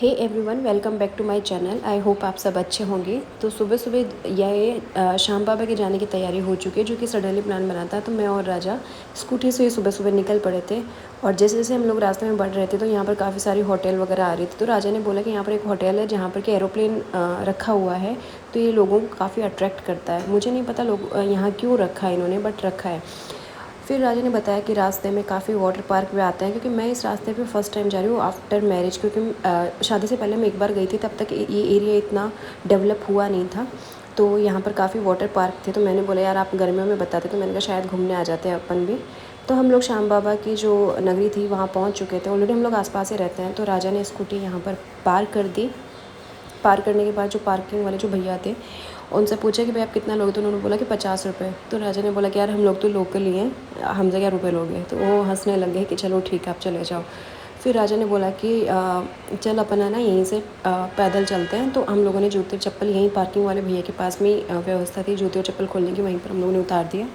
Hey everyone, welcome back to my channel. I hope आप सब अच्छे होंगे। तो सुबह सुबह ये श्याम बाबा के जाने की तैयारी हो चुकी है, जो कि सडनली प्लान बना था। तो मैं और राजा स्कूटी से सुबह सुबह निकल पड़े थे। और जैसे जैसे हम लोग रास्ते में बढ़ रहे थे तो यहाँ पर काफ़ी सारी होटल वगैरह आ रही थी। तो राजा ने बोला कि यहाँ पर एक होटल है जहाँ पर कि एरोप्लेन रखा हुआ है, तो ये लोगों को काफ़ी अट्रैक्ट करता है। मुझे नहीं पता लोग यहाँ क्यों रखा है इन्होंने, बट रखा है। फिर राजा ने बताया कि रास्ते में काफ़ी वाटर पार्क भी आते हैं, क्योंकि मैं इस रास्ते पे फ़र्स्ट टाइम जा रही हूँ आफ्टर मैरिज, क्योंकि शादी से पहले मैं एक बार गई थी, तब तक ये एरिया इतना डेवलप हुआ नहीं था। तो यहाँ पर काफ़ी वाटर पार्क थे। तो मैंने बोला यार आप गर्मियों में बताते, तो मैंने कहा शायद घूमने आ जाते हैं अपन भी। तो हम लोग श्याम बाबा की जो नगरी थी वहाँ पहुँच चुके थे। ऑलरेडी हम लोग आसपास ही रहते हैं। तो राजा ने स्कूटी यहाँ पर पार्क कर दी। पार्क करने के बाद जो पार्किंग वाले जो भैया थे उनसे पूछा कि भाई आप कितना लोगे। तो उन्होंने बोला कि 50 रुपये। तो राजा ने बोला कि यार हम लोग तो लोकल ही हैं, हमसे क्या रुपए लोगे। तो वो हंसने लग गए कि चलो ठीक है आप चले जाओ। फिर राजा ने बोला कि चल अपन है ना यहीं से पैदल चलते हैं। तो हम लोगों ने जूते चप्पल यहीं पार्किंग वाले भैया के पास में व्यवस्था थी जूते और चप्पल खोलने की, वहीं पर हम लोगों ने उतार दिया।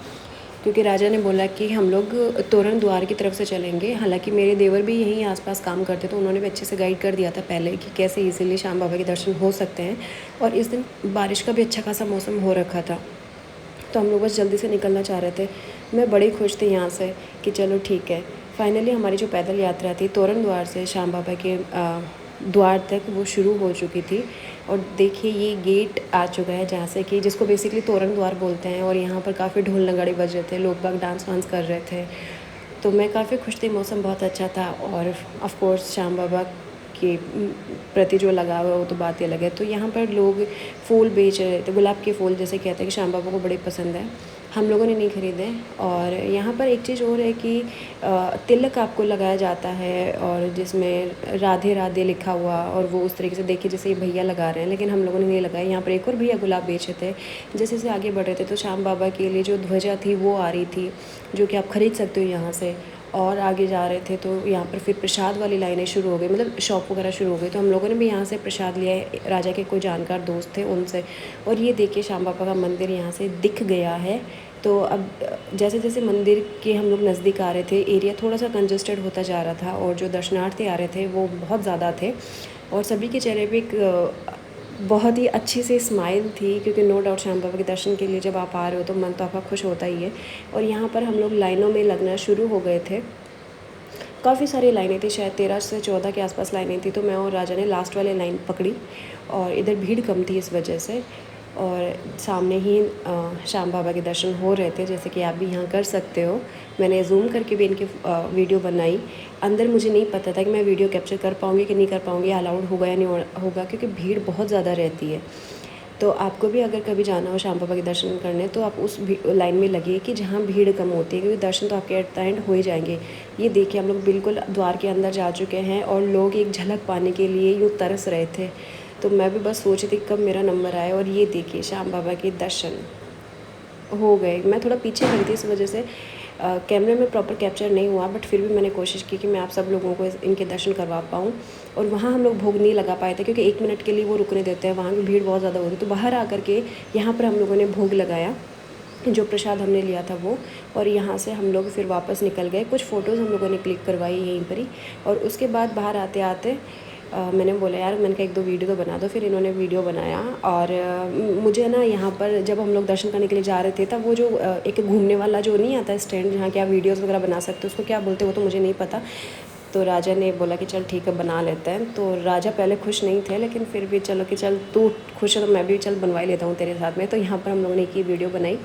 क्योंकि राजा ने बोला कि हम लोग तोरण द्वार की तरफ से चलेंगे। हालांकि मेरे देवर भी यहीं आसपास काम करते, तो उन्होंने भी अच्छे से गाइड कर दिया था पहले कि कैसे इजीली श्याम बाबा के दर्शन हो सकते हैं। और इस दिन बारिश का भी अच्छा खासा मौसम हो रखा था, तो हम लोग बस जल्दी से निकलना चाह रहे थे। मैं बड़ी खुश थी यहाँ से कि चलो ठीक है। फाइनली हमारी जो पैदल यात्रा थी तोरण द्वार से श्याम बाबा के द्वार तक वो शुरू हो चुकी थी। और देखिए ये गेट आ चुका है जहाँ से कि जिसको बेसिकली तोरण द्वार बोलते हैं। और यहाँ पर काफ़ी ढोल नगाड़े बज रहे थे, लोग बाग डांस वांस कर रहे थे। तो मैं काफ़ी खुश थी, मौसम बहुत अच्छा था। और ऑफ़ कोर्स श्याम बाबा के प्रति जो लगाव है वो तो बात ही अलग है। तो यहाँ पर लोग फूल बेच रहे थे, गुलाब के फूल, जैसे कहते हैं कि श्याम बाबा को बड़े पसंद है। हम लोगों ने नहीं ख़रीदे। और यहाँ पर एक चीज़ और है कि तिलक आपको लगाया जाता है, और जिसमें राधे राधे लिखा हुआ, और वो उस तरीके से देखिए जैसे ये भैया लगा रहे हैं, लेकिन हम लोगों ने नहीं लगाया। यहाँ पर एक और भैया गुलाब बेच रहे थे। जैसे जैसे आगे बढ़ रहे थे तो श्याम बाबा के लिए जो ध्वजा थी वो आ रही थी, जो कि आप ख़रीद सकते हो यहाँ से। और आगे जा रहे थे तो यहाँ पर फिर प्रसाद वाली लाइनें शुरू हो गई, मतलब शॉप वगैरह शुरू हो गई। तो हम लोगों ने भी यहाँ से प्रसाद लिया है, राजा के कोई जानकार दोस्त थे उनसे। और ये देखिए श्याम बाबा का मंदिर यहाँ से दिख गया है। तो अब जैसे जैसे मंदिर के हम लोग नज़दीक आ रहे थे, एरिया थोड़ा सा कंजस्टेड होता जा रहा था, और जो दर्शनार्थी आ रहे थे वो बहुत ज़्यादा थे। और सभी के चेहरे पे एक बहुत ही अच्छी सी स्माइल थी, क्योंकि नो डाउट श्याम बाबा के दर्शन के लिए जब आप आ रहे हो तो मन तो आपका खुश होता ही है। और यहाँ पर हम लोग लाइनों में लगना शुरू हो गए थे। काफ़ी सारी लाइनें थी, शायद 13 से 14 के आसपास लाइनें थी। तो मैं और राजा ने लास्ट वाली लाइन पकड़ी, और इधर भीड़ कम थी इस वजह से। और सामने ही श्याम बाबा के दर्शन हो रहे थे, जैसे कि आप भी यहाँ कर सकते हो। मैंने जूम करके भी इनकी वीडियो बनाई। अंदर मुझे नहीं पता था कि मैं वीडियो कैप्चर कर पाऊँगी कि नहीं कर पाऊँगी, अलाउड होगा या नहीं होगा, क्योंकि भीड़ बहुत ज़्यादा रहती है। तो आपको भी अगर कभी जाना हो श्याम बाबा के दर्शन करने, तो आप उस लाइन में लगिए कि जहाँ भीड़ कम होती है, क्योंकि दर्शन तो आपके एट द एंड हो ही जाएंगे। ये देखिए हम लोग बिल्कुल द्वार के अंदर जा चुके हैं, और लोग एक झलक पाने के लिए यूँ तरस रहे थे। तो मैं भी बस सोच रही थी कब मेरा नंबर आए। और ये देखिए श्याम बाबा के दर्शन हो गए। मैं थोड़ा पीछे खड़ी थी, इस वजह से कैमरे में प्रॉपर कैप्चर नहीं हुआ, बट फिर भी मैंने कोशिश की कि मैं आप सब लोगों को इनके दर्शन करवा पाऊँ। और वहाँ हम लोग भोग नहीं लगा पाए थे, क्योंकि 1 मिनट के लिए वो रुकने देते हैं, वहाँ की भीड़ बहुत ज़्यादा होती है। तो बाहर आकर के यहाँ पर हम लोगों ने भोग लगाया, जो प्रसाद हमने लिया था वो। और यहाँ से हम लोग फिर वापस निकल गए। कुछ फ़ोटोज़ हम लोगों ने क्लिक करवाई यहीं पर ही। और उसके बाद बाहर आते आते मैंने बोला यार, मैंने कहा 1-2 वीडियो तो बना दो। फिर इन्होंने वीडियो बनाया। और मुझे ना यहाँ पर जब हम लोग दर्शन करने के लिए जा रहे थे, तब वो जो एक घूमने वाला जो नहीं आता स्टैंड, जहाँ के आप वीडियोज़ वगैरह बना सकते हो, उसको क्या बोलते हैं वो तो मुझे नहीं पता। तो राजा ने बोला कि चल ठीक है बना लेते हैं। तो राजा पहले खुश नहीं थे, लेकिन फिर भी चलो कि चल तू खुश है तो मैं भी चल बनवा ही लेता हूँ तेरे साथ में। तो यहाँ पर हम लोगों ने एक ही वीडियो बनाई।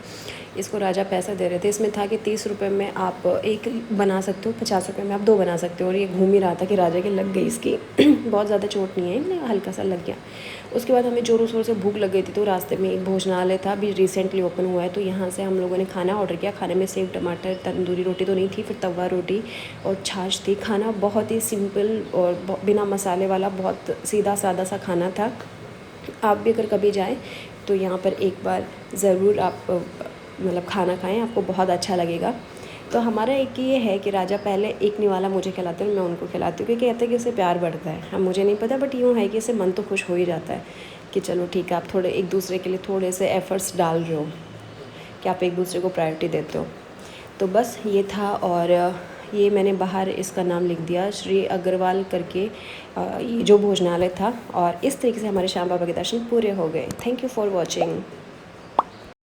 इसको राजा पैसा दे रहे थे। इसमें था कि 30 रुपये में आप एक बना सकते हो, 50 रुपये में आप 2 बना सकते हो। और ये घूम ही रहा था कि राजा के लग गई इसकी बहुत ज़्यादा चोट नहीं है, हल्का सा लग गया। उसके बाद हमें ज़ोरों शोर से भूख लग गई थी। तो रास्ते में एक भोजनालय था, अभी रिसेंटली ओपन हुआ है। तो यहाँ से हम लोगों ने खाना ऑर्डर किया। खाने में सेव टमाटर, तंदूरी रोटी तो नहीं थी, फिर तवा रोटी और छाछ थी। खाना बहुत ही सिंपल और बिना मसाले वाला, बहुत सीधा सादा सा खाना था। आप भी अगर कभी जाएँ तो यहाँ पर एक बार ज़रूर आप मतलब खाना खाएं, आपको बहुत अच्छा लगेगा। तो हमारा एक ये है कि राजा पहले एक निवाला मुझे खिलाते हैं और मैं उनको खिलाती हूँ, क्योंकि कहते हैं कि इससे प्यार बढ़ता है। हाँ मुझे नहीं पता, बट यूँ है कि इससे मन तो खुश हो ही जाता है कि चलो ठीक है, आप थोड़े एक दूसरे के लिए थोड़े से एफ़र्ट्स डाल रहे हो, कि आप एक दूसरे को प्रायोरिटी देते हो। तो बस ये था। और ये मैंने बाहर इसका नाम लिख दिया, श्री अग्रवाल करके ये जो भोजनालय था। और इस तरीके से हमारे श्याम बाबा के दर्शन पूरे हो गए। Thank you for watching.